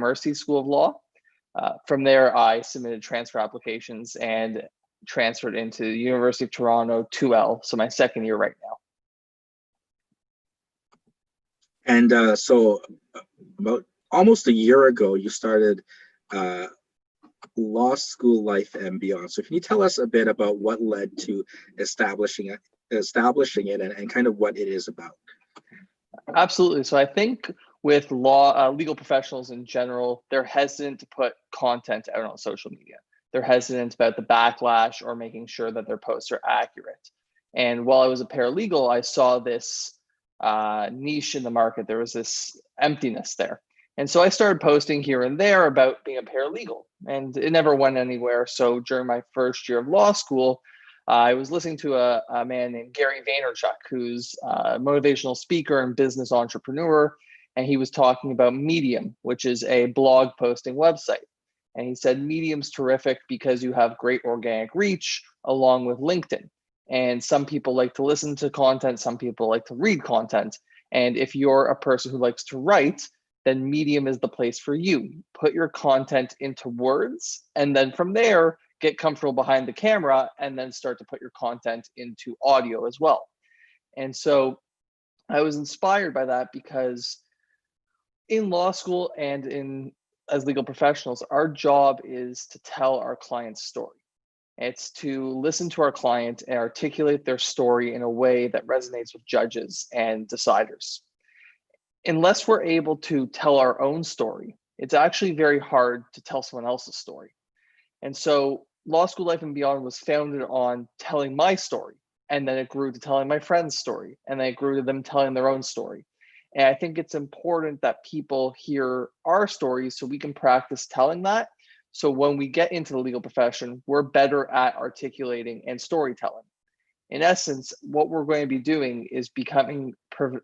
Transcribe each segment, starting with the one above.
Mercy School of Law. From there, I submitted transfer applications and transferred into the University of Toronto 2L, so my second year right now. And so about almost a year ago, you started Law School Life and Beyond. So can you tell us a bit about what led to establishing it and kind of what it is about? Absolutely. So I think with legal professionals in general, they're hesitant to put content out on social media. They're hesitant about the backlash or making sure that their posts are accurate. And while I was a paralegal, I saw this niche in the market. There was this emptiness there. And so I started posting here and there about being a paralegal, and it never went anywhere. So during my first year of law school, I was listening to a man named Gary Vaynerchuk, who's a motivational speaker and business entrepreneur. And he was talking about Medium, which is a blog posting website. And he said, Medium's terrific because you have great organic reach along with LinkedIn. And some people like to listen to content, some people like to read content. And if you're a person who likes to write, then Medium is the place for you. Put your content into words, and then from there, get comfortable behind the camera, and then start to put your content into audio as well. And so I was inspired by that because in law school and as legal professionals, our job is to tell our client's story. It's to listen to our client and articulate their story in a way that resonates with judges and deciders. Unless we're able to tell our own story, it's actually very hard to tell someone else's story. And so Law School Life and Beyond was founded on telling my story, and then it grew to telling my friend's story, and then it grew to them telling their own story. And I think it's important that people hear our stories so we can practice telling that. So when we get into the legal profession, we're better at articulating and storytelling. In essence, what we're going to be doing is becoming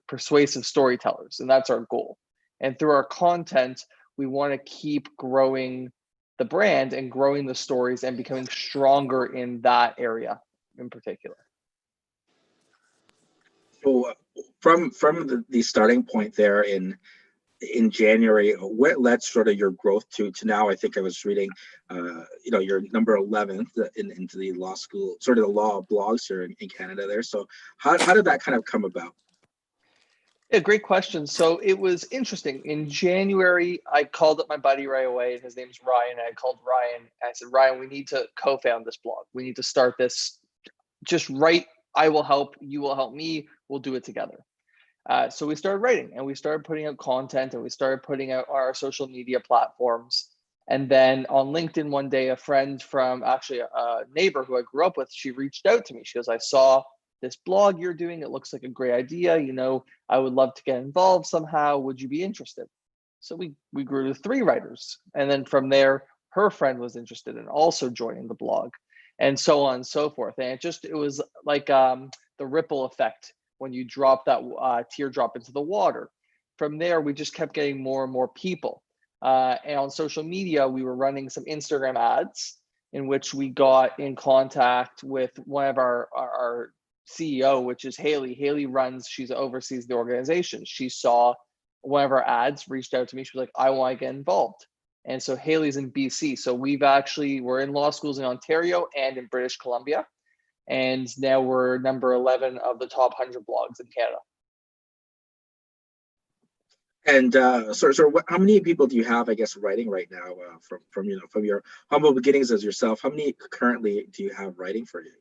persuasive storytellers, and that's our goal. And through our content, we want to keep growing the brand and growing the stories and becoming stronger in that area in particular. So from the starting point there in January, what led sort of your growth to now? I think I was reading, you're number 11 into the law school, sort of the law blogs here in Canada there. So how did that kind of come about? Yeah, great question. So it was interesting. In January, I called up my buddy right away, and his name's Ryan. I called Ryan. And I said, Ryan, we need to co-found this blog. We need to start this. Just write. I will help. You will help me. We'll do it together. So we started writing, and we started putting out content, and we started putting out our social media platforms. And then on LinkedIn one day, a friend from actually a neighbor who I grew up with, she reached out to me. She goes, I saw this blog you're doing. It looks like a great idea. I would love to get involved somehow. Would you be interested? So we grew to 3 writers. And then from there, her friend was interested in also joining the blog, and so on and so forth. And it was like the ripple effect when you drop that teardrop into the water. From there, we just kept getting more and more people. And on social media, we were running some Instagram ads in which we got in contact with one of our CEO, which is Haley. Haley she oversees the organization. She saw one of our ads, reached out to me. She was like, I want to get involved. And so Haley's in BC. So we're in law schools in Ontario and in British Columbia. And now we're number 11 of the top 100 blogs in Canada. And so how many people do you have, I guess, writing right now from your humble beginnings as yourself? How many currently do you have writing for you?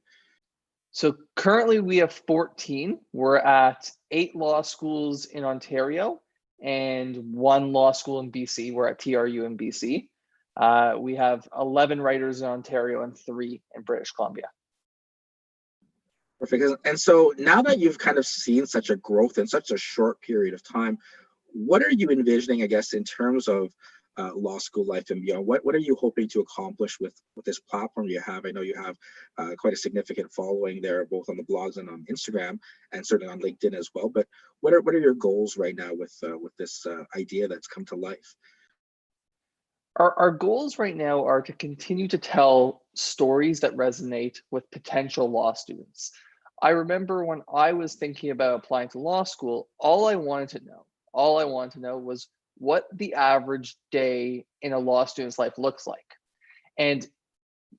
So currently we have 14. We're at 8 law schools in Ontario and 1 law school in BC. We're at TRU in BC. We have 11 writers in Ontario and 3 in British Columbia. Perfect. And so now that you've kind of seen such a growth in such a short period of time, what are you envisioning, I guess, in terms of Law School Life and Beyond? What are you hoping to accomplish with this platform you have? I know you have quite a significant following there, both on the blogs and on Instagram, and certainly on LinkedIn as well. But what are your goals right now with this idea that's come to life? Our goals right now are to continue to tell stories that resonate with potential law students. I remember when I was thinking about applying to law school, all I wanted to know was, what the average day in a law student's life looks like. And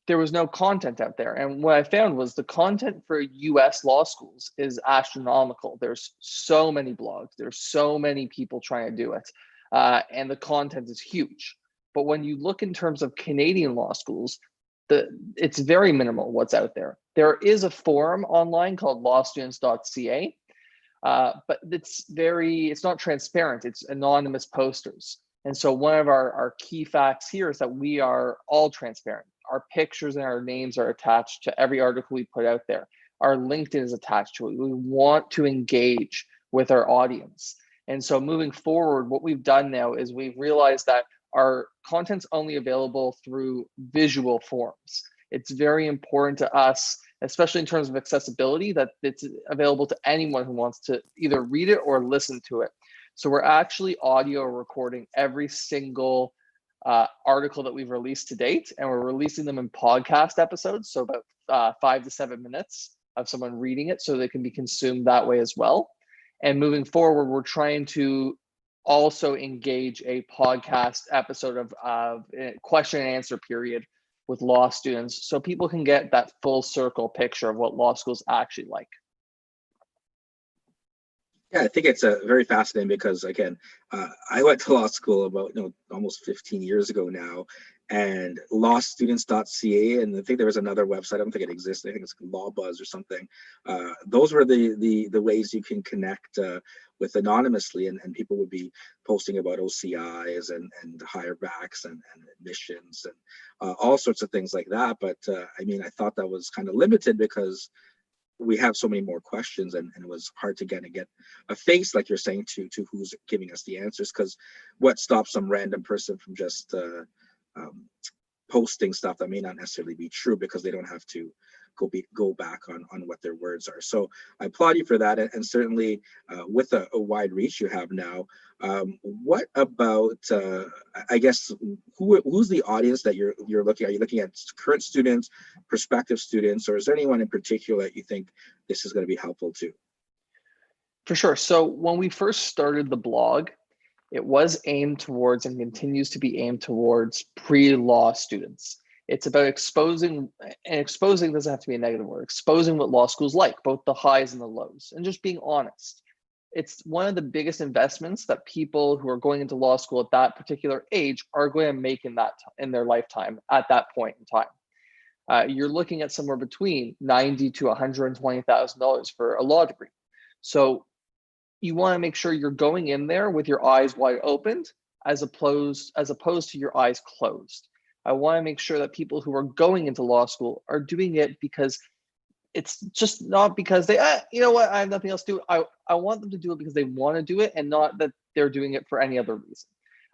there was no content out there. And what I found was the content for US law schools is astronomical. There's so many blogs, there's so many people trying to do it, and the content is huge. But when you look in terms of Canadian law schools, it's very minimal what's out there. There is a forum online called lawstudents.ca, but it's not transparent. It's anonymous posters. And so one of our key facts here is that we are all transparent. Our pictures and our names are attached to every article we put out there. Our LinkedIn is attached to it. We want to engage with our audience. And so moving forward, what we've done now is we've realized that our content's only available through visual forms. It's very important to us, especially in terms of accessibility, that it's available to anyone who wants to either read it or listen to it. So we're actually audio recording every single article that we've released to date, and we're releasing them in podcast episodes, so about 5 to 7 minutes of someone reading it, so they can be consumed that way as well. And moving forward, we're trying to also engage a podcast episode of a question and answer period with law students, so people can get that full circle picture of what law school's actually like. Yeah, I think it's very fascinating because, again, I went to law school about almost 15 years ago now, and lawstudents.ca, and I think there was another website. I don't think it exists. I think it's LawBuzz or something. Those were the ways you can connect with anonymously, and people would be posting about OCIs and higher backs and admissions and all sorts of things like that. But I mean, I thought that was kind of limited because we have so many more questions, and it was hard to get a face, like you're saying, to who's giving us the answers, because what stops some random person from just posting stuff that may not necessarily be true, because they don't have to go back on what their words are. So I applaud you for that, and certainly with a wide reach you have now. What about I guess who's the audience that you're looking at? Are you looking at current students, prospective students, or is there anyone in particular that you think this is going to be helpful to? For sure. So when we first started the blog, it was aimed towards and continues to be aimed towards pre-law students. It's about exposing, and exposing doesn't have to be a negative word, exposing what law school's like, both the highs and the lows, and just being honest. It's one of the biggest investments that people who are going into law school at that particular age are going to make in their lifetime at that point in time. You're looking at somewhere between $90,000 to $120,000 for a law degree. So you want to make sure you're going in there with your eyes wide opened, as opposed to your eyes closed. I want to make sure that people who are going into law school are doing it because it's just not because they, you know what, I have nothing else to do. I want them to do it because they want to do it, and not that they're doing it for any other reason.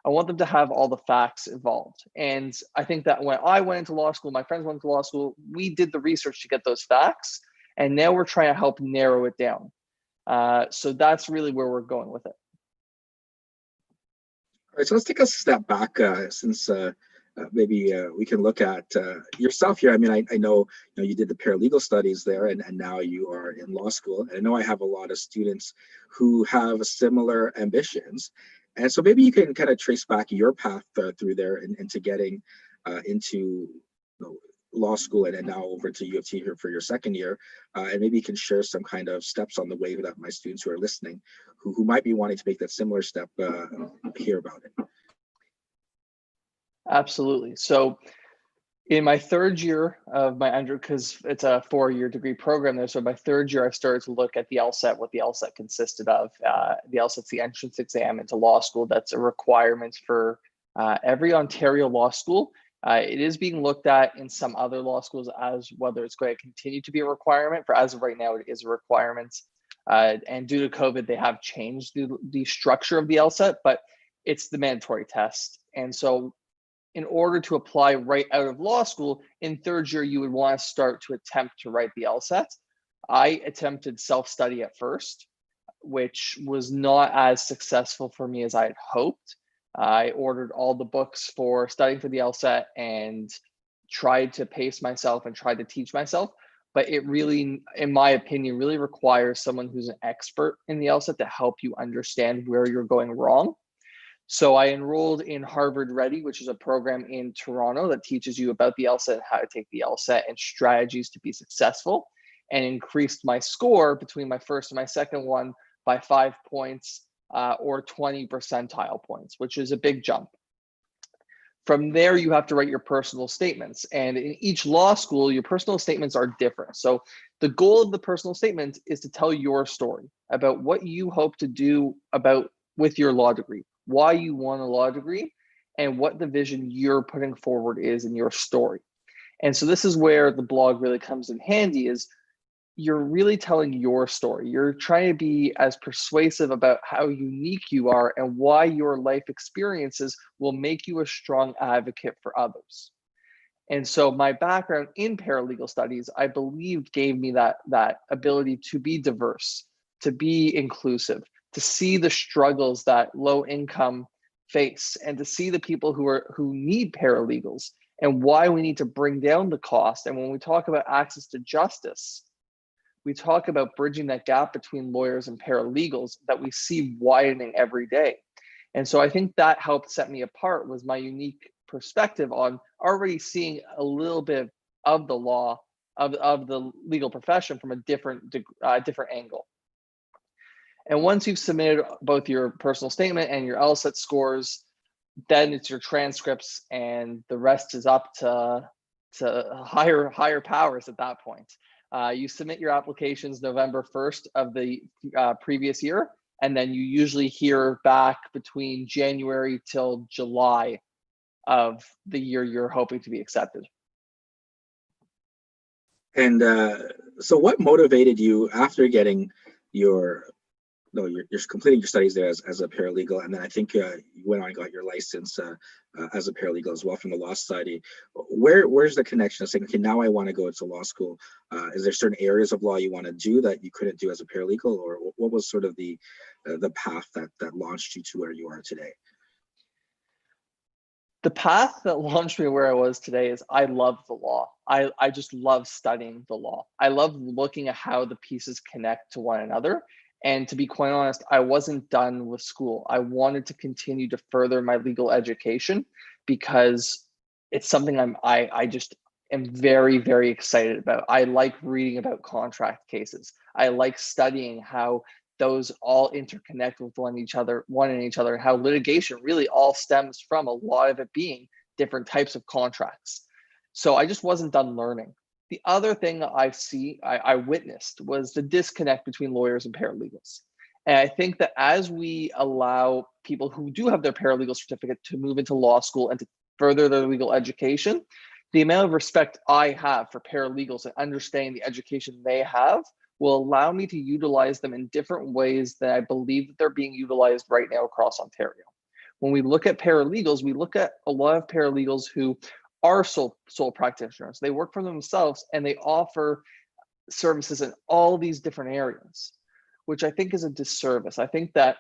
I want them to have all the facts involved. And I think that when I went into law school, my friends went to law school, we did the research to get those facts, and now we're trying to help narrow it down. So that's really where we're going with it. All right, so let's take a step back, since maybe we can look at yourself here. I mean, I know, you did the paralegal studies there, and now you are in law school. And I know I have a lot of students who have similar ambitions. And so maybe you can kind of trace back your path through there into getting into law school, and now over to U of T here for your second year. And maybe you can share some kind of steps on the way that my students who are listening, who might be wanting to make that similar step, hear about it. Absolutely. So in my third year of my because it's a 4-year degree program there. So my third year, I started to look at the LSAT, what the LSAT consisted of. The LSAT's the entrance exam into law school. That's a requirement for every Ontario law school. It is being looked at in some other law schools as whether it's going to continue to be a requirement. For as of right now, it is a requirement. And due to COVID, they have changed the structure of the LSAT, but it's the mandatory test. And so in order to apply right out of law school, in third year, you would want to start to attempt to write the LSAT. I attempted self-study at first, which was not as successful for me as I had hoped. I ordered all the books for studying for the LSAT and tried to pace myself and tried to teach myself. But it really, in my opinion, really requires someone who's an expert in the LSAT to help you understand where you're going wrong. So I enrolled in Harvard Ready, which is a program in Toronto that teaches you about the LSAT and how to take the LSAT and strategies to be successful, and increased my score between my first and my second one by 5 points, or 20 percentile points, which is a big jump. From there, you have to write your personal statements. And in each law school, your personal statements are different. So the goal of the personal statement is to tell your story about what you hope to do with your law degree, why you want a law degree, and what the vision you're putting forward is in your story. And so this is where the blog really comes in handy, is you're really telling your story. You're trying to be as persuasive about how unique you are and why your life experiences will make you a strong advocate for others. And so my background in paralegal studies, I believe, gave me that ability to be diverse, to be inclusive, to see the struggles that low income face, and to see the people who need paralegals and why we need to bring down the cost. And when we talk about access to justice, we talk about bridging that gap between lawyers and paralegals that we see widening every day. And so I think that helped set me apart, was my unique perspective on already seeing a little bit of the law, of the legal profession from a different angle. And once you've submitted both your personal statement and your LSAT scores, then it's your transcripts, and the rest is up to higher powers at that point. You submit your applications November 1st of the previous year, and then you usually hear back between January till July of the year you're hoping to be accepted. And so what motivated you after getting you're completing your studies there as a paralegal, and then I think you went on and got your license as a paralegal as well from the Law Society. Where's the connection of saying, okay, now I want to go to law school? Is there certain areas of law you want to do that you couldn't do as a paralegal, or what was sort of the path that launched you to where you are today? The path that launched me where I was today is I love the law. I just love studying the law. I love looking at how the pieces connect to one another. And to be quite honest, I wasn't done with school. I wanted to continue to further my legal education because it's something I just am very, very excited about. I like reading about contract cases. I like studying how those all interconnect with one and each other, how litigation really all stems from a lot of it being different types of contracts. So I just wasn't done learning. The other thing I witnessed was the disconnect between lawyers and paralegals. And I think that as we allow people who do have their paralegal certificate to move into law school and to further their legal education, the amount of respect I have for paralegals and understanding the education they have will allow me to utilize them in different ways that I believe that they're being utilized right now across Ontario. When we look at paralegals, we look at a lot of paralegals who are sole practitioners. They work for themselves and they offer services in all these different areas, which I think is a disservice. I think that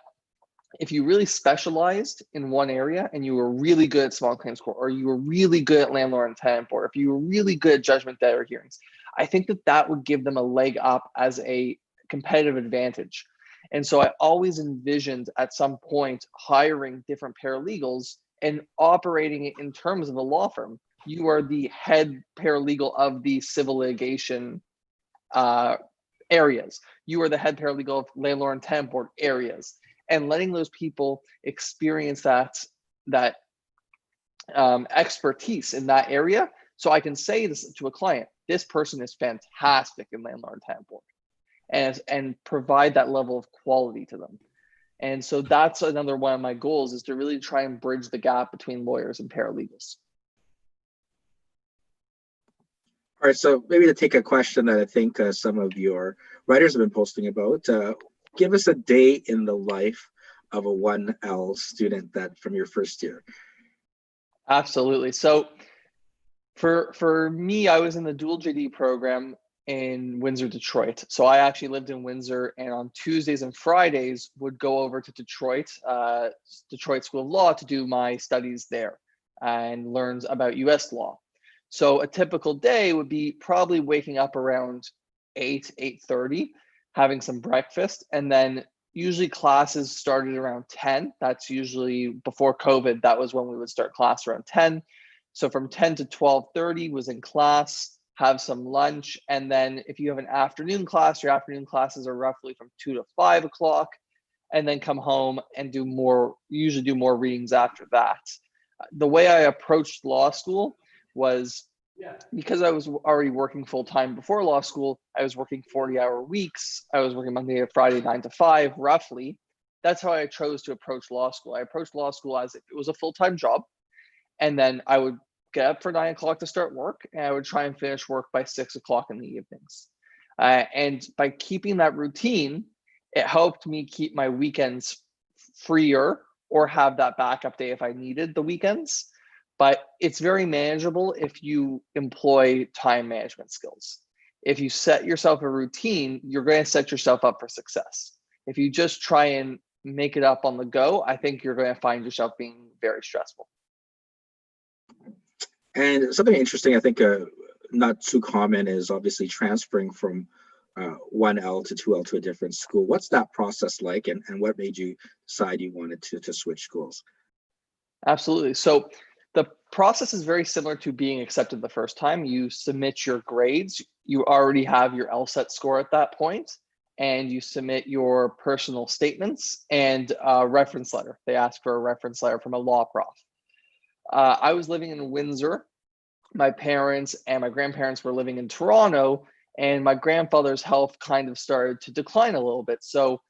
if you really specialized in one area and you were really good at small claims court, or you were really good at landlord and tenant board, if you were really good at judgment debtor hearings, I think that would give them a leg up as a competitive advantage. And so I always envisioned at some point hiring different paralegals and operating it in terms of a law firm. You are the head paralegal of the civil litigation areas. You are the head paralegal of landlord and tenant board areas, and letting those people experience that expertise in that area. So I can say this to a client: this person is fantastic in landlord and tenant board, and provide that level of quality to them. And so that's another one of my goals, is to really try and bridge the gap between lawyers and paralegals. All right, so maybe to take a question that I think some of your writers have been posting about, give us a day in the life of a 1L student that from your first year. Absolutely. So for me, I was in the dual JD program in Windsor, Detroit. So I actually lived in Windsor, and on Tuesdays and Fridays would go over to Detroit School of Law to do my studies there and learn about US law. So a typical day would be probably waking up around 8:30, having some breakfast, and then usually classes started around 10. That's usually before COVID. That was when we would start class around 10. So from 10 to 12:30 was in class, have some lunch. And then if you have an afternoon class, your afternoon classes are roughly from 2 to 5 o'clock, and then come home and usually do more readings after that. The way I approached law school was, because I was already working full time before law school, I was working 40-hour weeks. I was working Monday to Friday, 9 to 5, roughly. That's how I chose to approach law school. I approached law school as if it was a full-time job. And then I would get up for 9 o'clock to start work, and I would try and finish work by 6 o'clock in the evenings. And by keeping that routine, it helped me keep my weekends freer or have that backup day if I needed the weekends. But it's very manageable if you employ time management skills. If you set yourself a routine, you're going to set yourself up for success. If you just try and make it up on the go, I think you're going to find yourself being very stressful. And something interesting, I think, not too common, is obviously transferring from 1L to 2L to a different school. What's that process like, and what made you decide you wanted to switch schools? Absolutely. So the process is very similar to being accepted the first time. You submit your grades. You already have your LSAT score at that point, and you submit your personal statements and a reference letter. They ask for a reference letter from a law prof. I was living in Windsor. My parents and my grandparents were living in Toronto, and my grandfather's health kind of started to decline a little bit. So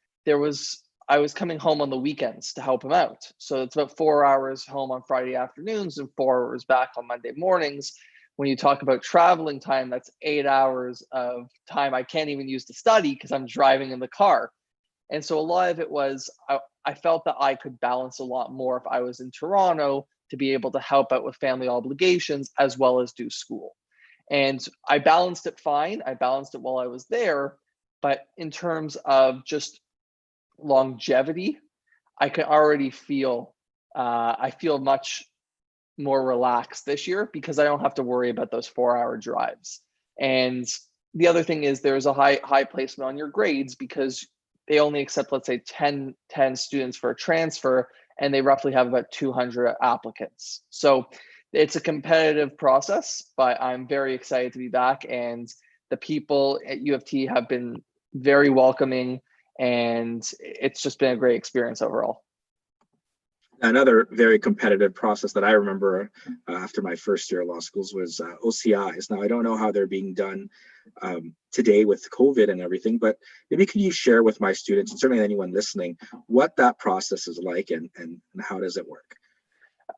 I was coming home on the weekends to help him out. So it's about 4 hours home on Friday afternoons and 4 hours back on Monday mornings. When you talk about traveling time, that's 8 hours of time I can't even use to study because I'm driving in the car. And so a lot of it was, I felt that I could balance a lot more if I was in Toronto to be able to help out with family obligations as well as do school. And I balanced it fine. I balanced it while I was there. But in terms of just longevity, I can already feel, I feel much more relaxed this year because I don't have to worry about those 4-hour drives. And the other thing is there's a high placement on your grades because they only accept, let's say, 10 students for a transfer, and they roughly have about 200 applicants. So it's a competitive process, but I'm very excited to be back. And the people at U of T have been very welcoming, and it's just been a great experience overall. Another very competitive process that I remember after my first year of law schools was OCIs. Now, I don't know how they're being done today with COVID and everything, but maybe could you share with my students, and certainly anyone listening, what that process is like and how does it work?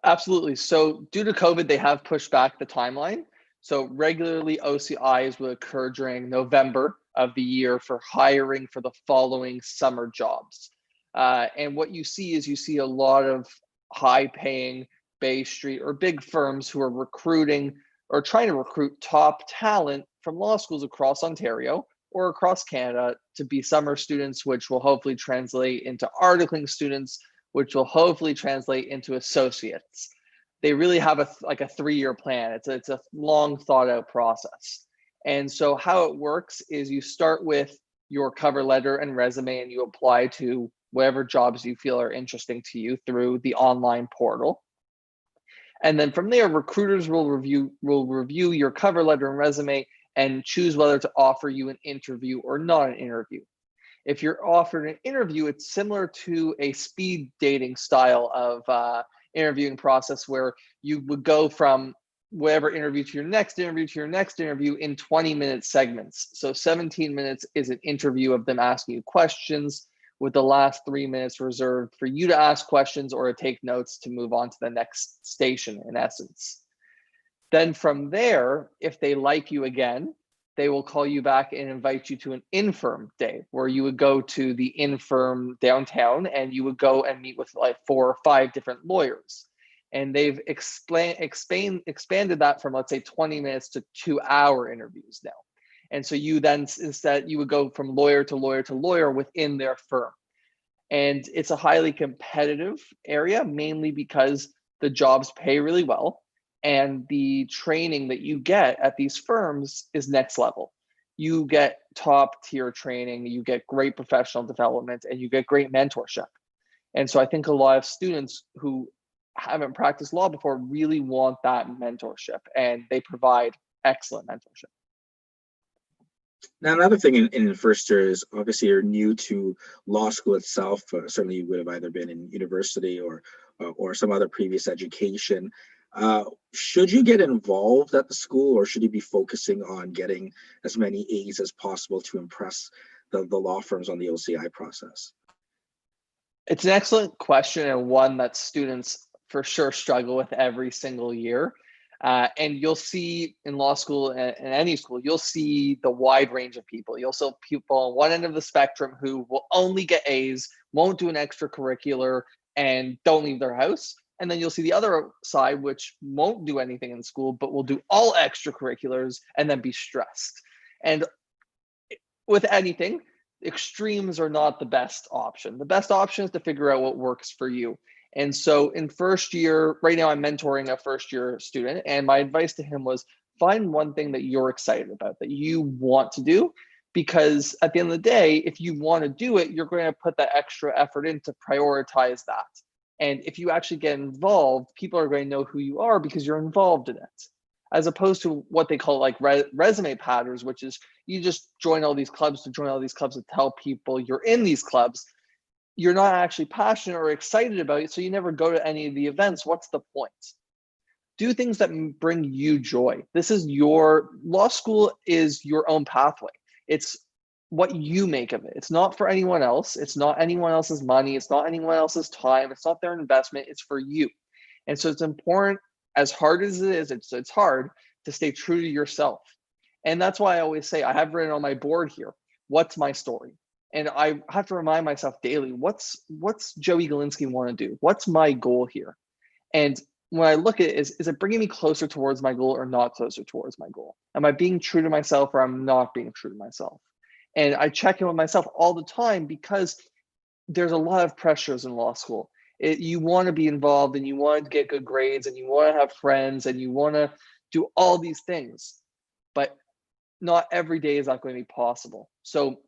Absolutely. So due to COVID, they have pushed back the timeline. So regularly OCIs will occur during November of the year for hiring for the following summer jobs. And what you see is a lot of high paying Bay Street or big firms who are recruiting or trying to recruit top talent from law schools across Ontario or across Canada to be summer students, which will hopefully translate into articling students, which will hopefully translate into associates. They really have a 3-year plan. It's a long thought out process. And so how it works is you start with your cover letter and resume, and you apply to whatever jobs you feel are interesting to you through the online portal. And then from there, recruiters will review your cover letter and resume and choose whether to offer you an interview or not an interview. If you're offered an interview, it's similar to a speed dating style of interviewing process where you would go from whatever interview to your next interview to your next interview in 20-minute segments. So 17 minutes is an interview of them asking you questions, with the last 3 minutes reserved for you to ask questions or to take notes to move on to the next station, in essence. Then from there, if they like you again, they will call you back and invite you to an infirm day where you would go to the infirm downtown and you would go and meet with like 4 or 5 different lawyers. And they've expanded that from, let's say, 20 minutes to 2-hour interviews now. And so you then, instead, you would go from lawyer to lawyer to lawyer within their firm. And it's a highly competitive area, mainly because the jobs pay really well and the training that you get at these firms is next level. you get top tier training, you get great professional development, and you get great mentorship. And so I think a lot of students who haven't practiced law before really want that mentorship, and they provide excellent mentorship. Now, another thing in first year is obviously you're new to law school itself. Certainly, you would have either been in university or some other previous education. Should you get involved at the school, or should you be focusing on getting as many A's as possible to impress the law firms on the OCI process? It's an excellent question, and one that students for sure struggle with every single year. And you'll see in law school and any school, you'll see the wide range of people. You'll see people on one end of the spectrum who will only get A's, won't do an extracurricular, and don't leave their house. And then you'll see the other side, which won't do anything in school, but will do all extracurriculars and then be stressed. And with anything, extremes are not the best option. The best option is to figure out what works for you. And so in first year, right now I'm mentoring a first year student, and my advice to him was find one thing that you're excited about, that you want to do, because at the end of the day, if you want to do it, you're going to put that extra effort in to prioritize that. And if you actually get involved, people are going to know who you are because you're involved in it, as opposed to what they call like resume patterns, which is you just join all these clubs to tell people you're in these clubs. You're not actually passionate or excited about it, so you never go to any of the events. What's the point? Do things that bring you joy. This is your law school is your own pathway. It's what you make of it. It's not for anyone else. It's not anyone else's money. It's not anyone else's time. It's not their investment. It's for you. And so it's important, as hard as it is, it's hard to stay true to yourself. And that's why I always say, I have written on my board here, what's my story? And I have to remind myself daily, what's Joey Galinsky want to do? What's my goal here? And when I look at it, is it bringing me closer towards my goal or not closer towards my goal? Am I being true to myself or I'm not being true to myself? And I check in with myself all the time, because there's a lot of pressures in law school. You want to be involved, and you want to get good grades, and you want to have friends, and you want to do all these things, but not every day is that going to be possible. So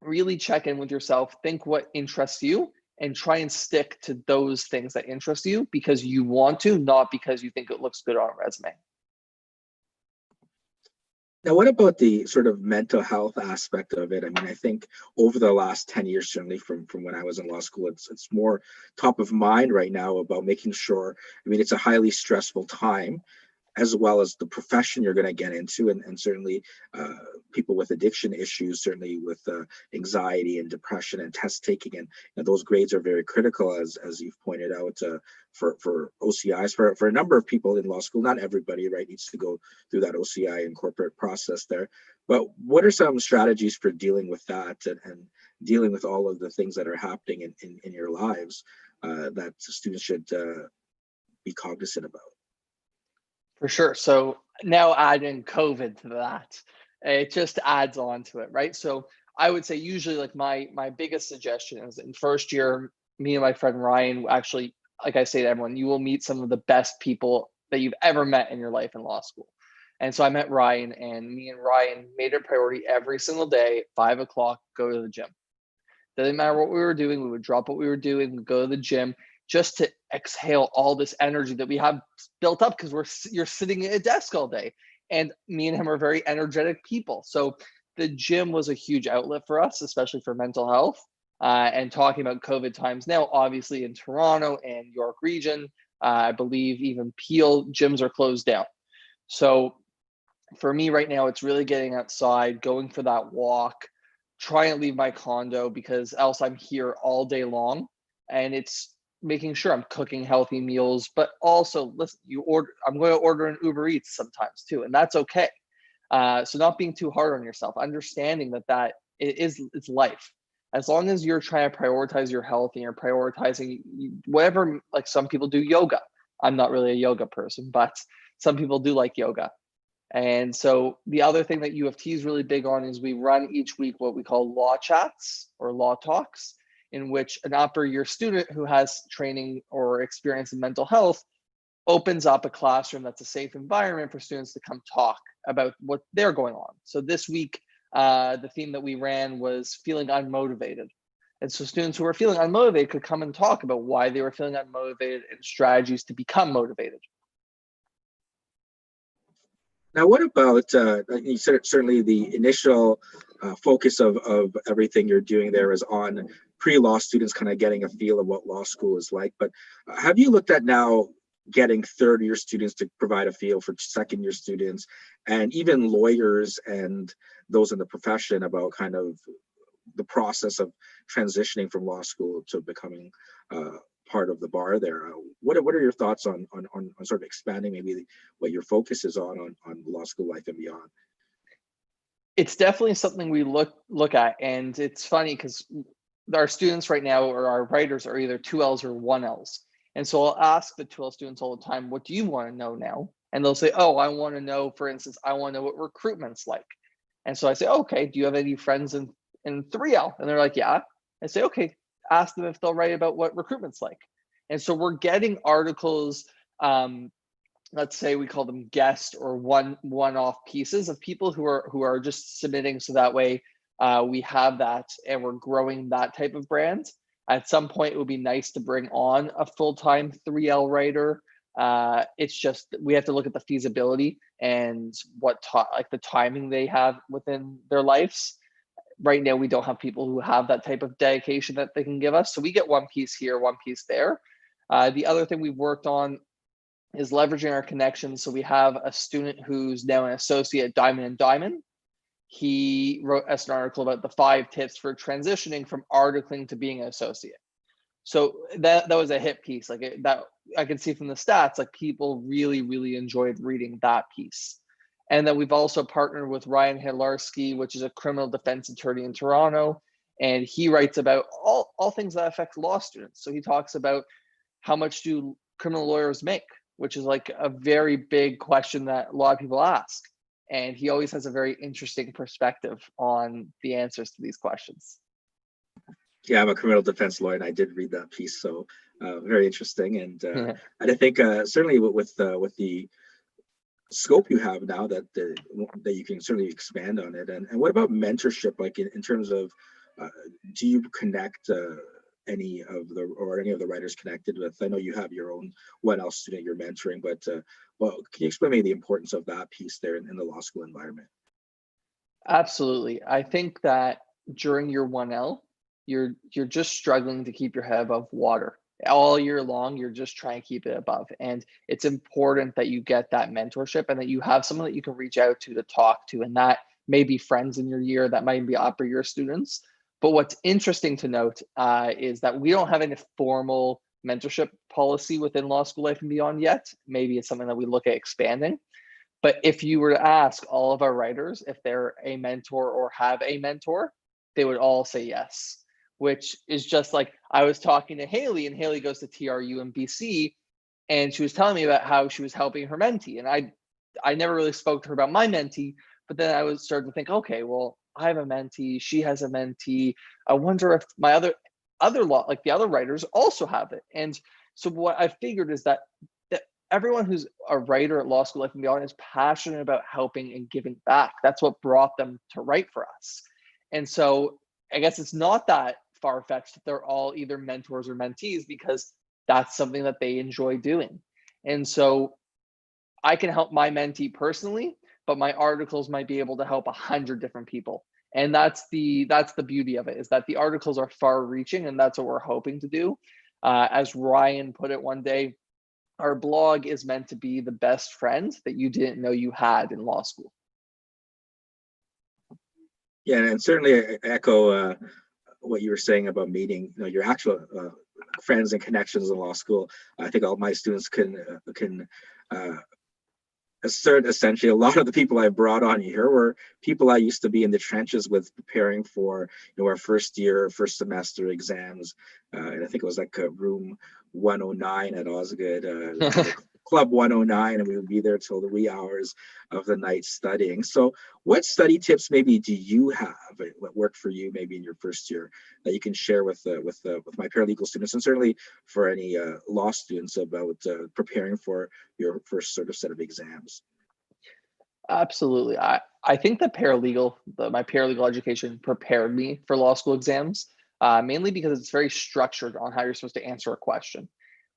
really check in with yourself, think what interests you, and try and stick to those things that interest you because you want to, not because you think it looks good on a resume. Now, what about the sort of mental health aspect of it? I mean, I think over the last 10 years, certainly from when I was in law school, it's more top of mind right now about making sure. I mean, it's a highly stressful time, as well as the profession you're going to get into, and certainly people with addiction issues, certainly with anxiety and depression and test taking, and those grades are very critical, as you've pointed out, for OCIs, for a number of people in law school. Not everybody, right, needs to go through that OCI and corporate process there. But what are some strategies for dealing with that, and dealing with all of the things that are happening in your lives that students should be cognizant about? For sure. So now adding COVID to that, it just adds on to it, right? So I would say usually like my biggest suggestion is in first year, me and my friend Ryan actually, like I say to everyone, you will meet some of the best people that you've ever met in your life in law school. And so I met Ryan, and me and Ryan made it a priority every single day, 5 o'clock, go to the gym. Doesn't matter what we were doing, we would drop what we were doing, go to the gym, just to exhale all this energy that we have built up, because you're sitting at a desk all day. And me and him are very energetic people. So the gym was a huge outlet for us, especially for mental health. And talking about COVID times now, obviously in Toronto and York region, I believe even Peel gyms are closed down. So for me right now, it's really getting outside, going for that walk, try and leave my condo, because else I'm here all day long. And it's making sure I'm cooking healthy meals, but also listen, I'm going to order an Uber Eats sometimes too, and that's okay. So not being too hard on yourself, understanding that it's life. As long as you're trying to prioritize your health and you're prioritizing whatever, like some people do yoga. I'm not really a yoga person, but some people do like yoga. And so the other thing that U of T is really big on is we run each week what we call law chats or law talks, in which an upper year student who has training or experience in mental health opens up a classroom that's a safe environment for students to come talk about what they're going on. So this week, the theme that we ran was feeling unmotivated. And so students who were feeling unmotivated could come and talk about why they were feeling unmotivated and strategies to become motivated. Now, what about, you said certainly the initial focus of everything you're doing there is on pre-law students kind of getting a feel of what law school is like, but have you looked at now getting third-year students to provide a feel for second-year students and even lawyers and those in the profession about kind of the process of transitioning from law school to becoming part of the bar there? What are your thoughts on sort of expanding maybe what your focus is on law school life and beyond? It's definitely something we look at, and it's funny because our students right now, or our writers, are either 2Ls or 1Ls. And so I'll ask the 2L students all the time, what do you want to know now? And they'll say, oh, I want to know, for instance, I want to know what recruitment's like. And so I say, okay, do you have any friends in 3L? And they're like, yeah. I say, okay, ask them if they'll write about what recruitment's like. And so we're getting articles, let's say we call them guest or one-off pieces of people who are just submitting, so that way we have that and we're growing that type of brand. At some point, it would be nice to bring on a full-time 3L writer. It's just we have to look at the feasibility and like the timing they have within their lives. Right now, we don't have people who have that type of dedication that they can give us. So we get one piece here, one piece there. The other thing we've worked on is leveraging our connections. So we have a student who's now an associate at Diamond and Diamond. He wrote us an article about the 5 tips for transitioning from articling to being an associate. So that was a hit piece. Like that, I can see from the stats, like people really enjoyed reading that piece. And then we've also partnered with Ryan Hilarski, which is a criminal defense attorney in Toronto, and he writes about all things that affect law students. So he talks about how much do criminal lawyers make, which is like a very big question that a lot of people ask. And he always has a very interesting perspective on the answers to these questions. Yeah, I'm a criminal defense lawyer, and I did read that piece, so very interesting. And Yeah. and I think certainly with the scope you have now that you can certainly expand on it. And what about mentorship, like in terms of do you connect any of the writers connected with? I know you have your own 1L student you're mentoring, but well, can you explain maybe the importance of that piece there in the law school environment? Absolutely. I think that during your 1L, you're just struggling to keep your head above water. All year long, you're just trying to keep it above. And it's important that you get that mentorship and that you have someone that you can reach out to talk to. And that may be friends in your year, that might be upper year students. But what's interesting to note is that we don't have any formal mentorship policy within Law School Life and Beyond yet. Maybe it's something that we look at expanding. But if you were to ask all of our writers if they're a mentor or have a mentor, they would all say yes, which is just like I was talking to Haley, and Haley goes to TRU in BC, and she was telling me about how she was helping her mentee. And I never really spoke to her about my mentee, but then I was starting to think, okay, well, I have a mentee, she has a mentee. I wonder if my other like the other writers also have it. And so what I figured is that everyone who's a writer at Law School Life and Beyond is passionate about helping and giving back. That's what brought them to write for us. And so I guess it's not that far-fetched that they're all either mentors or mentees, because that's something that they enjoy doing. And so I can help my mentee personally, but my articles might be able to help 100 different people. And that's the beauty of it, is that the articles are far-reaching, and that's what we're hoping to do. As Ryan put it one day, our blog is meant to be the best friend that you didn't know you had in law school. Yeah, and certainly I echo what you were saying about meeting, your actual friends and connections in law school. I think all my students can assert essentially a lot of the people I brought on here were people I used to be in the trenches with, preparing for our first year, first semester exams. And I think it was like room 109 at Osgood, Club 109, and we would be there till the wee hours of the night studying. So what study tips maybe do you have that worked for you maybe in your first year that you can share with my paralegal students, and certainly for any law students about preparing for your first sort of set of exams? Absolutely. I think my paralegal education prepared me for law school exams, mainly because it's very structured on how you're supposed to answer a question.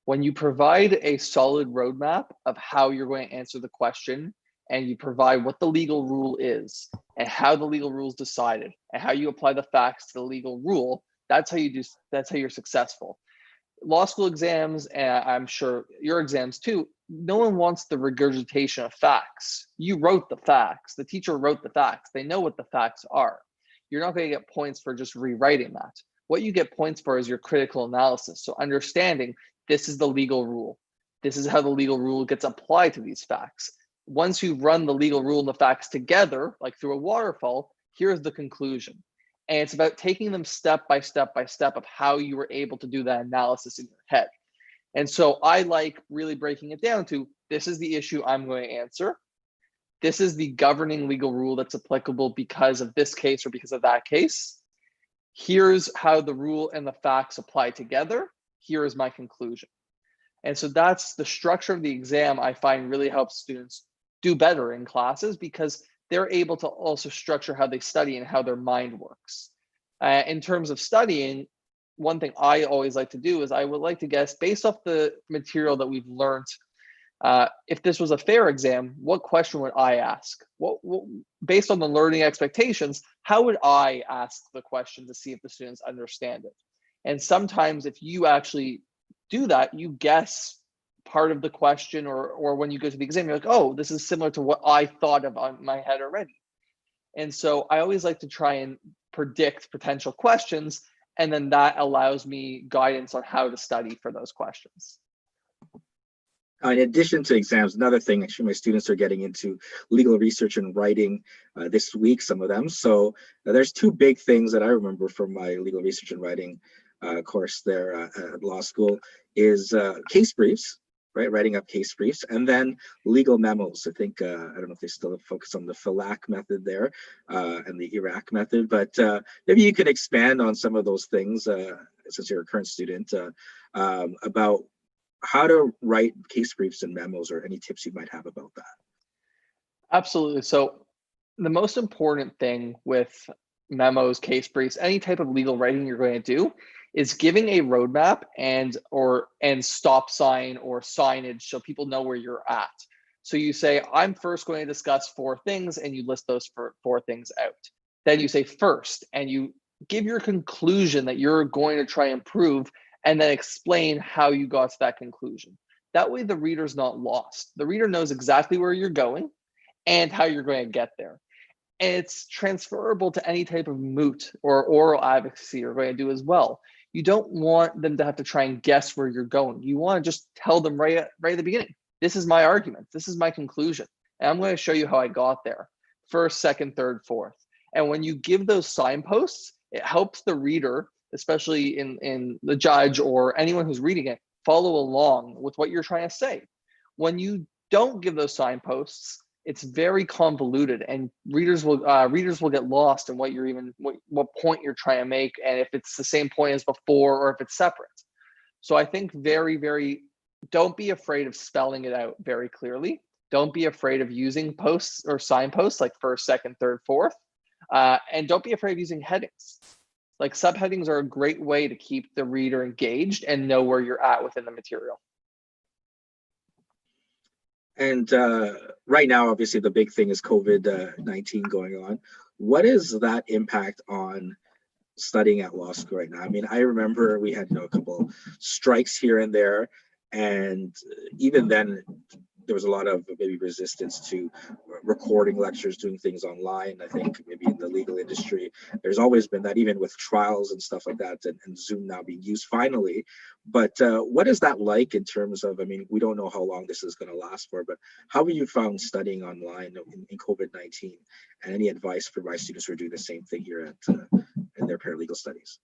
When you provide a solid roadmap of how you're going to answer the question, and you provide what the legal rule is and how the legal rule is decided and how you apply the facts to the legal rule, that's how you're successful. Law school exams, and I'm sure your exams too, no one wants the regurgitation of facts. You wrote the facts. The teacher wrote the facts. They know what the facts are. You're not going to get points for just rewriting that. What you get points for is your critical analysis. So understanding this is the legal rule. This is how the legal rule gets applied to these facts. Once you run the legal rule and the facts together, like through a waterfall, here's the conclusion. And it's about taking them step by step by step of how you were able to do that analysis in your head. And so I like really breaking it down to this is the issue I'm going to answer. This is the governing legal rule that's applicable because of this case or because of that case. Here's how the rule and the facts apply together. Here is my conclusion. And so that's the structure of the exam I find really helps students do better in classes because they're able to also structure how they study and how their mind works. In terms of studying, one thing I always like to do is I would like to guess based off the material that we've learned, if this was a fair exam, what question would I ask? Based on the learning expectations, how would I ask the question to see if the students understand it? And sometimes if you actually do that, you guess part of the question, or when you go to the exam, you're like, oh, this is similar to what I thought of on my head already. And so I always like to try and predict potential questions, and then that allows me guidance on how to study for those questions. In addition to exams, another thing, actually, my students are getting into legal research and writing this week, some of them. So there's two big things that I remember from my legal research and writing course there at law school is case briefs, right? Writing up case briefs, and then legal memos. I think, I don't know if they still focus on the FILAC method there and the IRAC method, but maybe you could expand on some of those things since you're a current student about how to write case briefs and memos, or any tips you might have about that. Absolutely. So the most important thing with memos, case briefs, any type of legal writing you're going to do is giving a roadmap and stop sign or signage so people know where you're at. So you say, I'm first going to discuss 4 things, and you list those 4 things out. Then you say first, and you give your conclusion that you're going to try and prove, and then explain how you got to that conclusion. That way the reader's not lost. The reader knows exactly where you're going and how you're going to get there. And it's transferable to any type of moot or oral advocacy you're going to do as well. You don't want them to have to try and guess where you're going. You want to just tell them right at the beginning, this is my argument, this is my conclusion, and I'm going to show you how I got there. First, second, third, fourth. And when you give those signposts, it helps the reader, especially in the judge or anyone who's reading it, follow along with what you're trying to say. When you don't give those signposts, it's very convoluted, and readers will get lost in what point you're trying to make, and if it's the same point as before or if it's separate. So I think don't be afraid of spelling it out very clearly. Don't be afraid of using posts or signposts like first, second, third, fourth, and don't be afraid of using headings. Like subheadings are a great way to keep the reader engaged and know where you're at within the material. And right now, obviously, the big thing is COVID-19 going on. What is that impact on studying at law school right now? I mean, I remember we had a couple strikes here and there, and even then, there was a lot of maybe resistance to recording lectures, doing things online. I think maybe in the legal industry, there's always been that, even with trials and stuff like that, and Zoom now being used finally. But what is that like in terms of, I mean, we don't know how long this is going to last for, but how have you found studying online in COVID-19? And any advice for my students who are doing the same thing here at in their paralegal studies?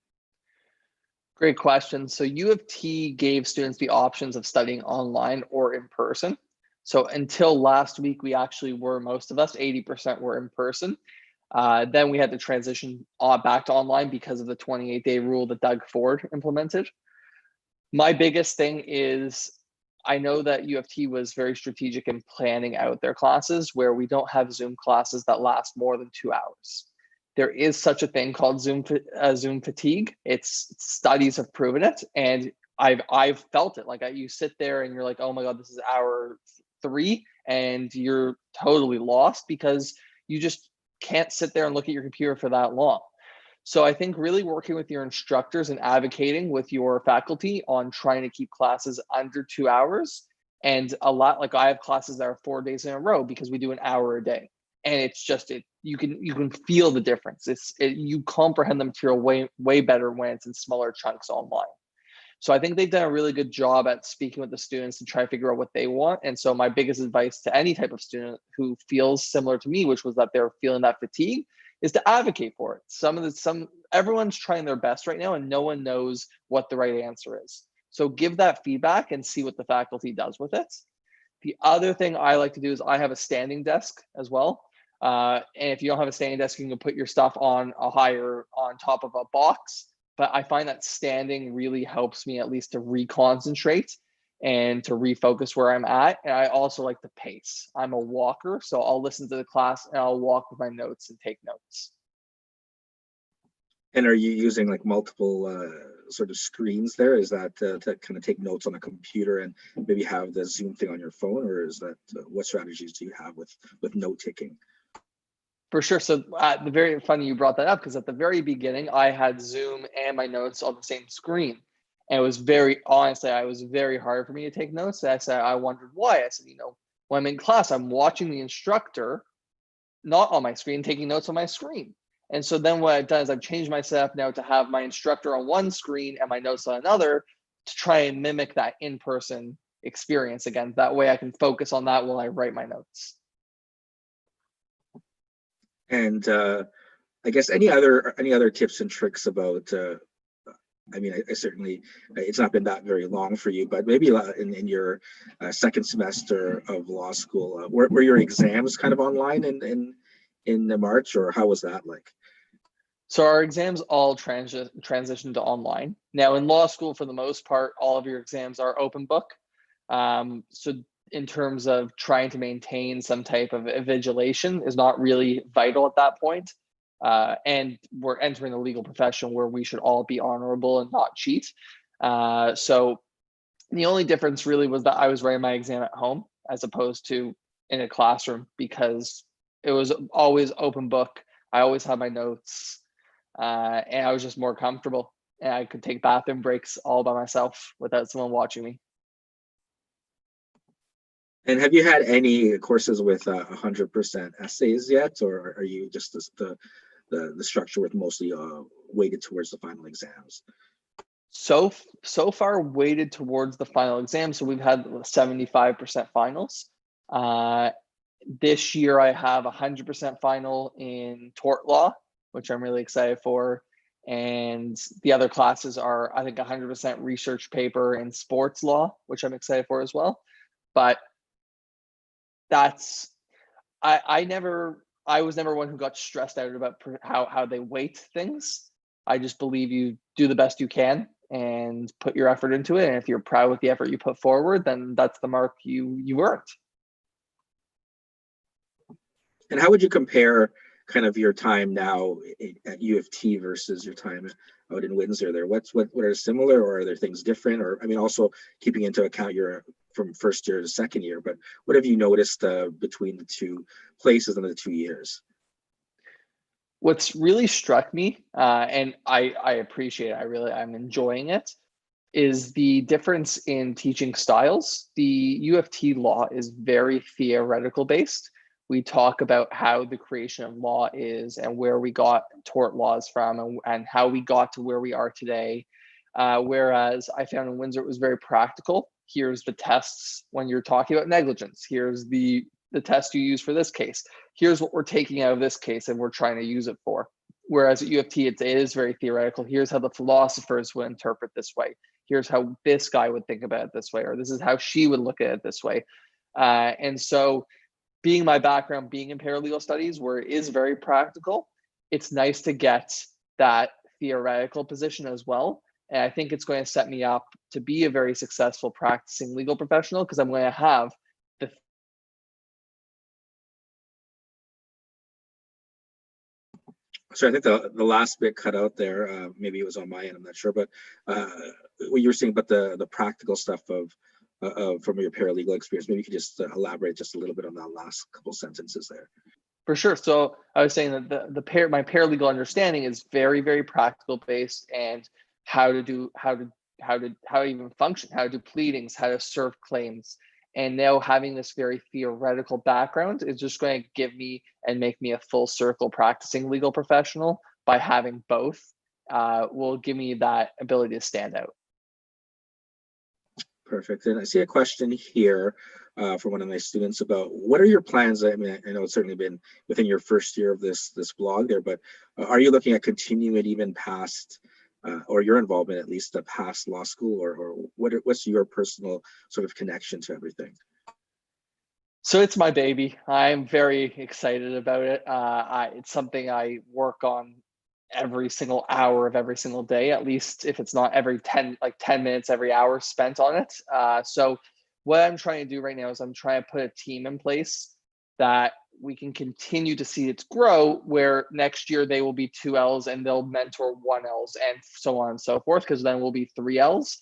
Great question. So U of T gave students the options of studying online or in person. So until last week, we actually were, most of us, 80% were in person. Then we had to transition back to online because of the 28-day rule that Doug Ford implemented. My biggest thing is I know that U of T was very strategic in planning out their classes where we don't have Zoom classes that last more than 2 hours. There is such a thing called Zoom fatigue. It's studies have proven it, and I've felt it. Like you sit there and you're like, oh my god, this is hour 3, and you're totally lost because you just can't sit there and look at your computer for that long. So I think really working with your instructors and advocating with your faculty on trying to keep classes under 2 hours, and a lot, like I have classes that are 4 days in a row because we do an hour a day, and it's just you can feel the difference. You comprehend the material way better when it's in smaller chunks online. So I think they've done a really good job at speaking with the students to try to figure out what they want. And so my biggest advice to any type of student who feels similar to me, which was that they're feeling that fatigue, is to advocate for it. Everyone's trying their best right now and no one knows what the right answer is. So give that feedback and see what the faculty does with it. The other thing I like to do is I have a standing desk as well. And if you don't have a standing desk, you can put your stuff on top of a box. But I find that standing really helps me at least to reconcentrate and to refocus where I'm at. And I also like to pace. I'm a walker, so I'll listen to the class and I'll walk with my notes and take notes. And are you using like multiple sort of screens there? Is that to kind of take notes on a computer and maybe have the Zoom thing on your phone, or is that what strategies do you have with note taking? For sure. So at the very funny you brought that up, because at the very beginning I had Zoom and my notes on the same screen. And it was I was very hard for me to take notes. I wondered why. I said, when I'm in class, I'm watching the instructor, not on my screen, taking notes on my screen. And so then what I've done is I've changed my setup now to have my instructor on one screen and my notes on another to try and mimic that in-person experience again. That way I can focus on that while I write my notes. And I guess any other tips and tricks about I mean, I certainly, it's not been that very long for you, but maybe in your second semester of law school, were your exams kind of online in March, or how was that like? So our exams all transition to online. Now in law school, for the most part, all of your exams are open book. So in terms of trying to maintain some type of invigilation is not really vital at that point. And we're entering the legal profession where we should all be honorable and not cheat. So the only difference really was that I was writing my exam at home as opposed to in a classroom, because it was always open book. I always had my notes, and I was just more comfortable, and I could take bathroom breaks all by myself without someone watching me. And have you had any courses with 100% essays yet, or are you just the structure with mostly weighted towards the final exams? So far weighted towards the final exam. So we've had 75% finals. This year I have 100% final in tort law, which I'm really excited for. And the other classes are, I think, 100% research paper in sports law, which I'm excited for as well. But that's, I was never one who got stressed out about how they weight things. I just believe you do the best you can and put your effort into it. And if you're proud with the effort you put forward, then that's the mark you earned. And how would you compare kind of your time now at U of T versus your time out in Windsor there? What are similar, or are there things different? Or, I mean, also keeping into account you're from first year to second year, but what have you noticed between the two places and the 2 years? What's really struck me, and I appreciate it, I'm enjoying it, is the difference in teaching styles. The U of T law is very theoretical based. We talk about how the creation of law is and where we got tort laws from and how we got to where we are today. Whereas I found in Windsor, it was very practical. Here's the tests when you're talking about negligence. Here's the test you use for this case. Here's what we're taking out of this case and we're trying to use it for. Whereas at U of T, it is very theoretical. Here's how the philosophers would interpret this way. Here's how this guy would think about it this way, or this is how she would look at it this way. And so being my background, being in paralegal studies, where it is very practical, it's nice to get that theoretical position as well. And I think it's going to set me up to be a very successful practicing legal professional, because I'm going to have the So I think the last bit cut out there. Maybe it was on my end. I'm not sure, but uh, what you were saying about the practical stuff of from your paralegal experience. Maybe you could just elaborate just a little bit on that last couple sentences there. For sure. So I was saying that my paralegal understanding is very, very practical based, and how to even function, how to do pleadings, how to serve claims. And now having this very theoretical background is just going to give me and make me a full circle practicing legal professional. By having both, will give me that ability to stand out. Perfect. And I see a question here from one of my students about what are your plans? I mean, I know it's certainly been within your first year of this blog there, but are you looking at continuing it even past, or your involvement at least past law school, or what's your personal sort of connection to everything? So it's my baby. I'm very excited about it. It's something I work on every single hour of every single day, at least if it's not every 10 minutes, every hour spent on it. So what I'm trying to do right now is I'm trying to put a team in place that we can continue to see it grow, where next year they will be 2Ls and they'll mentor 1Ls and so on and so forth, because then we'll be 3Ls.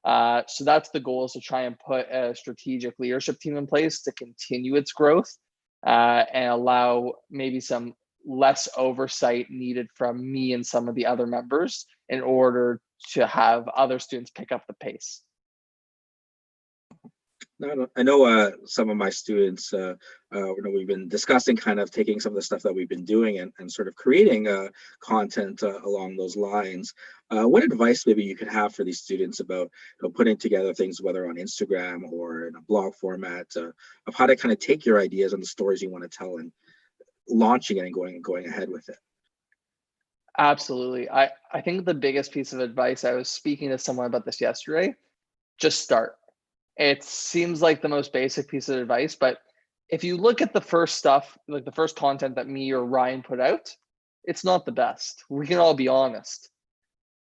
So that's the goal, is to try and put a strategic leadership team in place to continue its growth, and allow maybe some less oversight needed from me and some of the other members in order to have other students pick up the pace. No, I know some of my students, we've been discussing kind of taking some of the stuff that we've been doing and sort of creating content along those lines. What advice maybe you could have for these students about putting together things, whether on Instagram or in a blog format, of how to kind of take your ideas and the stories you want to tell and launching it and going ahead with it? Absolutely. I think the biggest piece of advice, I was speaking to someone about this yesterday, just start. It seems like the most basic piece of advice, but if you look at the first stuff, like the first content that me or Ryan put out, it's not the best. We can all be honest.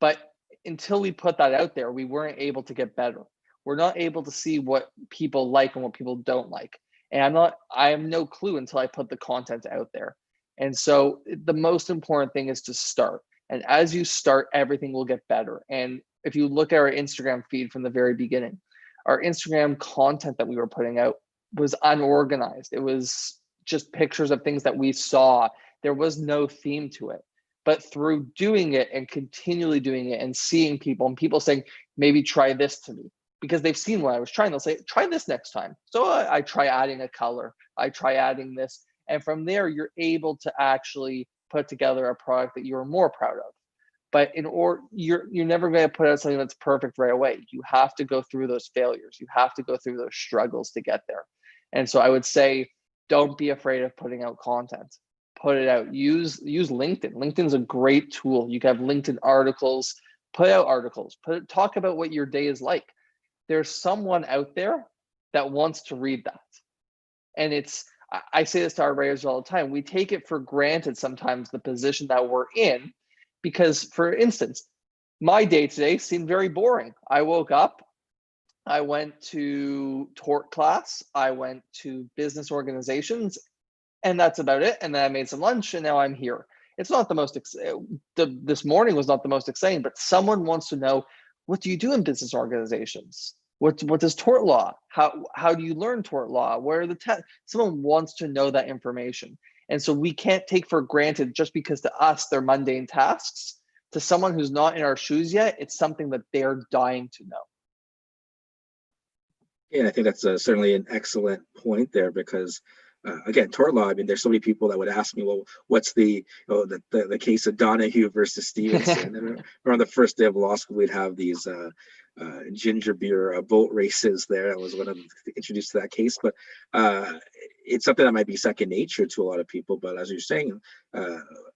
But until we put that out there, we weren't able to get better. We're not able to see what people like and what people don't like. And I have no clue until I put the content out there. And so the most important thing is to start. And as you start, everything will get better. And if you look at our Instagram feed from the very beginning, our Instagram content that we were putting out was unorganized. It was just pictures of things that we saw. There was no theme to it. But through doing it and continually doing it and seeing people, and people saying, maybe try this to me, because they've seen what I was trying, they'll say, try this next time. So I try adding a color, I try adding this. And from there, you're able to actually put together a product that you're more proud of. But you're never going to put out something that's perfect right away. You have to go through those failures. You have to go through those struggles to get there. And so I would say, don't be afraid of putting out content. Put it out. Use LinkedIn. LinkedIn's a great tool. You can have LinkedIn articles. Put out articles. Talk about what your day is like. There's someone out there that wants to read that. And I say this to our writers all the time. We take it for granted sometimes, the position that we're in, because, for instance, my day today seemed very boring. I woke up, I went to tort class, I went to business organizations, and that's about it. And then I made some lunch, and now I'm here. It's not the most, this morning was not the most exciting, but someone wants to know, what do you do in business organizations? What does tort law? How do you learn tort law? Where are the tests? Someone wants to know that information. And so we can't take for granted, just because to us they're mundane tasks, to someone who's not in our shoes yet, it's something that they're dying to know. Yeah, I think that's certainly an excellent point there, because again, tort law. I mean, there's so many people that would ask me, well, what's the case of Donahue versus Stevenson? And on the first day of law school, we'd have these ginger beer boat races there. I was one of them introduced to that case, but it's something that might be second nature to a lot of people. But as you're saying,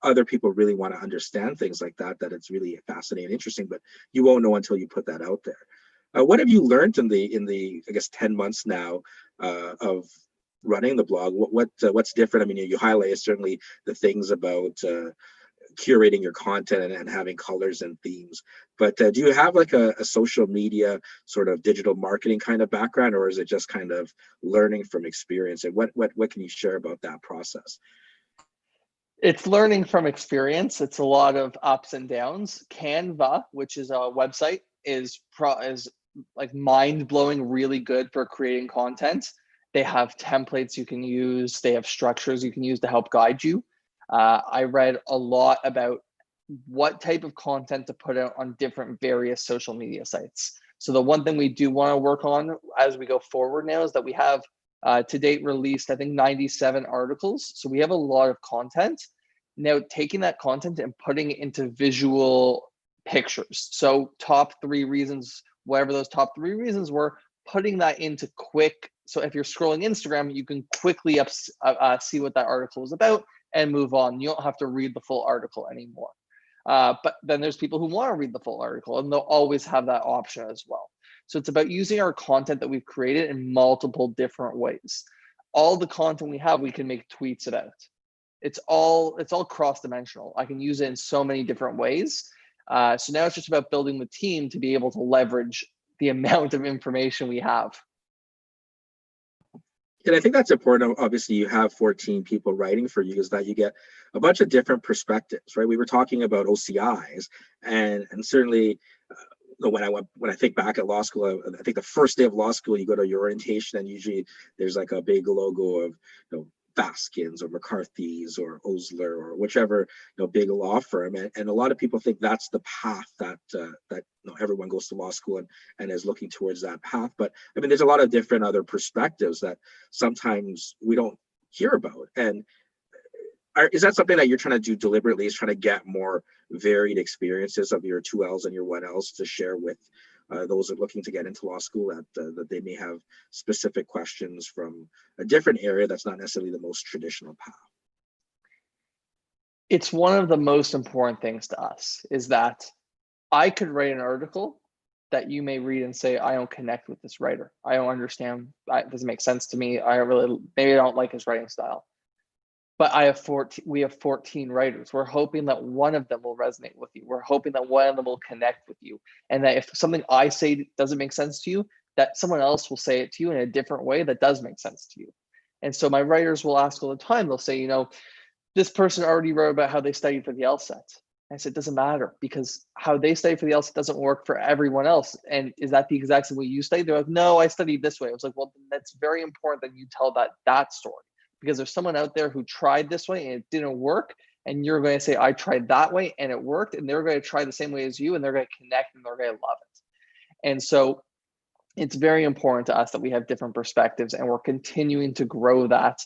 other people really want to understand things like that. That it's really fascinating and interesting, but you won't know until you put that out there. What have you learned in the I guess 10 months now of running the blog? What's different? I mean, you highlighted certainly the things about curating your content and having colors and themes. But do you have like a social media sort of digital marketing kind of background, or is it just kind of learning from experience? And what can you share about that process? It's learning from experience. It's a lot of ups and downs. Canva, which is a website, is like mind blowing, really good for creating content. They have templates you can use. They have structures you can use to help guide you. I read a lot about what type of content to put out on different various social media sites. So the one thing we do want to work on as we go forward now is that we have to date released, I think, 97 articles. So we have a lot of content. Now taking that content and putting it into visual pictures. So top 3 reasons, whatever those top 3 reasons were, putting that into quick. So if you're scrolling Instagram, you can quickly see what that article is about and move on. You don't have to read the full article anymore. But then there's people who want to read the full article, and they'll always have that option as well. So it's about using our content that we've created in multiple different ways. All the content we have, we can make tweets about. It's all cross-dimensional. I can use it in so many different ways. So now it's just about building the team to be able to leverage the amount of information we have. And I think that's important. Obviously, you have 14 people writing for you, is that you get a bunch of different perspectives, right? We were talking about OCIs, and certainly when I think back at law school, I think the first day of law school, you go to your orientation, and usually there's like a big logo of Baskins or McCarthy's or Osler or whichever big law firm, and a lot of people think that's the path that everyone goes to law school and is looking towards that path. But I mean, there's a lot of different other perspectives that sometimes we don't hear about. And is that something that you're trying to do deliberately, is trying to get more varied experiences of your 2Ls and your 1Ls to share with those that are looking to get into law school, that they may have specific questions from a different area that's not necessarily the most traditional path? It's one of the most important things to us, is that I could write an article that you may read and say, I don't connect with this writer. I don't understand. It doesn't make sense to me. Maybe I don't like his writing style. But we have 14 writers. We're hoping that one of them will resonate with you. We're hoping that one of them will connect with you. And that if something I say doesn't make sense to you, that someone else will say it to you in a different way that does make sense to you. And so my writers will ask all the time, they'll say, this person already wrote about how they studied for the LSAT. I said, it doesn't matter, because how they study for the LSAT doesn't work for everyone else. And is that the exact same way you studied? They're like, no, I studied this way. I was like, well, that's very important that you tell that story. Because there's someone out there who tried this way and it didn't work, and you're going to say, I tried that way and it worked, and they're going to try the same way as you, and they're going to connect and they're going to love it. And so it's very important to us that we have different perspectives, and we're continuing to grow that.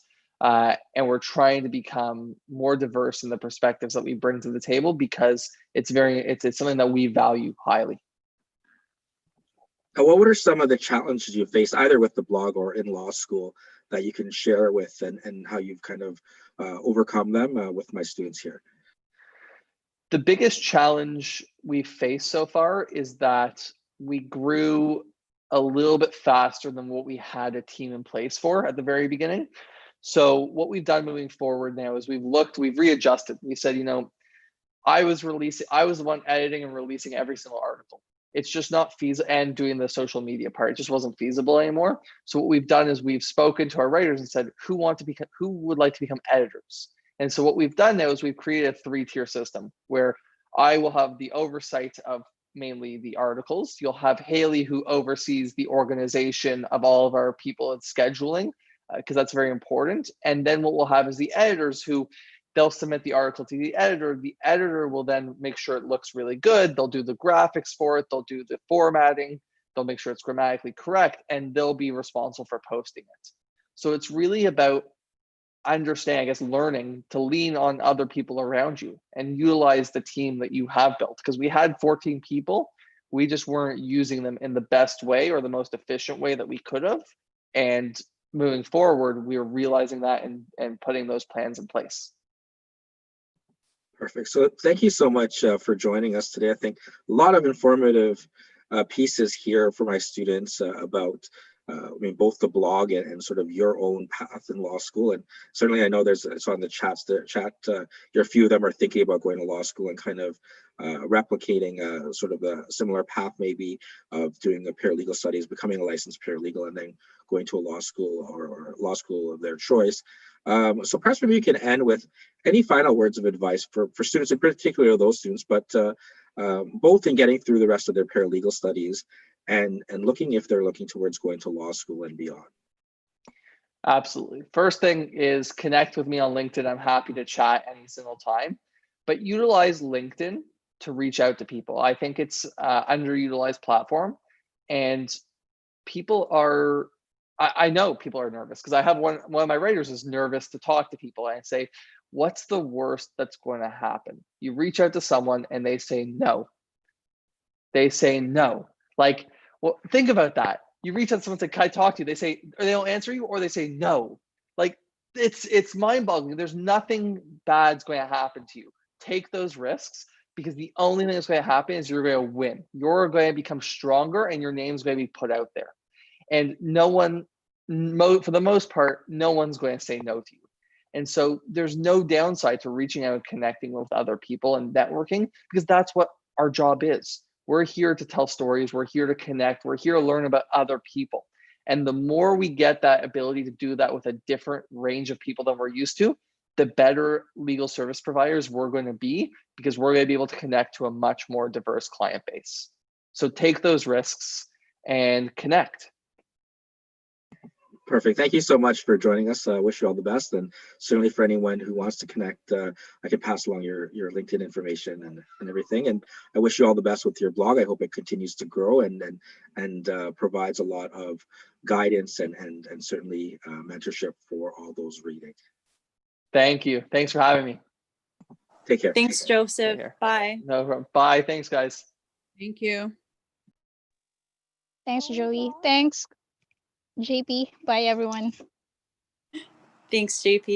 And we're trying to become more diverse in the perspectives that we bring to the table, because it's something that we value highly. Now, what are some of the challenges you faced either with the blog or in law school that you can share with, and how you've kind of overcome them with my students here? The biggest challenge we faced so far is that we grew a little bit faster than what we had a team in place for at the very beginning. So what we've done moving forward now is we've readjusted. We said, I was the one editing and releasing every single article. It's just not feasible, and doing the social media part, it just wasn't feasible anymore. So what we've done is we've spoken to our writers and said, who would like to become editors? And so what we've done now is we've created a 3-tier system where I will have the oversight of mainly the articles. You'll have Haley, who oversees the organization of all of our people and scheduling, because that's very important. And then what we'll have is the editors, who they'll submit the article to the editor. The editor will then make sure it looks really good. They'll do the graphics for it. They'll do the formatting. They'll make sure it's grammatically correct, and they'll be responsible for posting it. So it's really about learning to lean on other people around you and utilize the team that you have built. Because we had 14 people, we just weren't using them in the best way or the most efficient way that we could have. And moving forward, we are realizing that and putting those plans in place. Perfect. So thank you so much for joining us today. I think a lot of informative pieces here for my students about I mean, both the blog and sort of your own path in law school. And certainly, I know it's on the chats. The chat, a few of them are thinking about going to law school and kind of replicating sort of a similar path, maybe of doing the paralegal studies, becoming a licensed paralegal, and then going to a law school or law school of their choice. So perhaps maybe you can end with any final words of advice for students, in particular those students, but both in getting through the rest of their paralegal studies and looking if they're looking towards going to law school and beyond. Absolutely. First thing is connect with me on LinkedIn. I'm happy to chat any single time, but utilize LinkedIn to reach out to people. I think it's underutilized platform, and people are, I know people are nervous because I have one of my writers is nervous to talk to people. And I say, what's the worst that's going to happen? You reach out to someone and they say no. They say no. Like, well, think about that. You reach out to someone and say, can I talk to you? They say, or they don't answer you, or they say no. Like, it's mind-boggling. There's nothing bad's going to happen to you. Take those risks, because the only thing that's going to happen is you're going to win. You're going to become stronger, and your name's going to be put out there. And no one, for the most part, no one's going to say no to you. And so there's no downside to reaching out and connecting with other people and networking, because that's what our job is. We're here to tell stories. We're here to connect. We're here to learn about other people. And the more we get that ability to do that with a different range of people than we're used to, the better legal service providers we're going to be, because we're going to be able to connect to a much more diverse client base. So take those risks and connect. Perfect. Thank you so much for joining us. I wish you all the best. And certainly for anyone who wants to connect, I can pass along your LinkedIn information and everything. And I wish you all the best with your blog. I hope it continues to grow and provides a lot of guidance and certainly mentorship for all those reading. Thank you. Thanks for having me. Take care. Thanks, Joseph. Bye. No problem. Bye. Thanks, guys. Thank you. Thanks, Joey. Thanks, JP. Bye, everyone. Thanks, JP.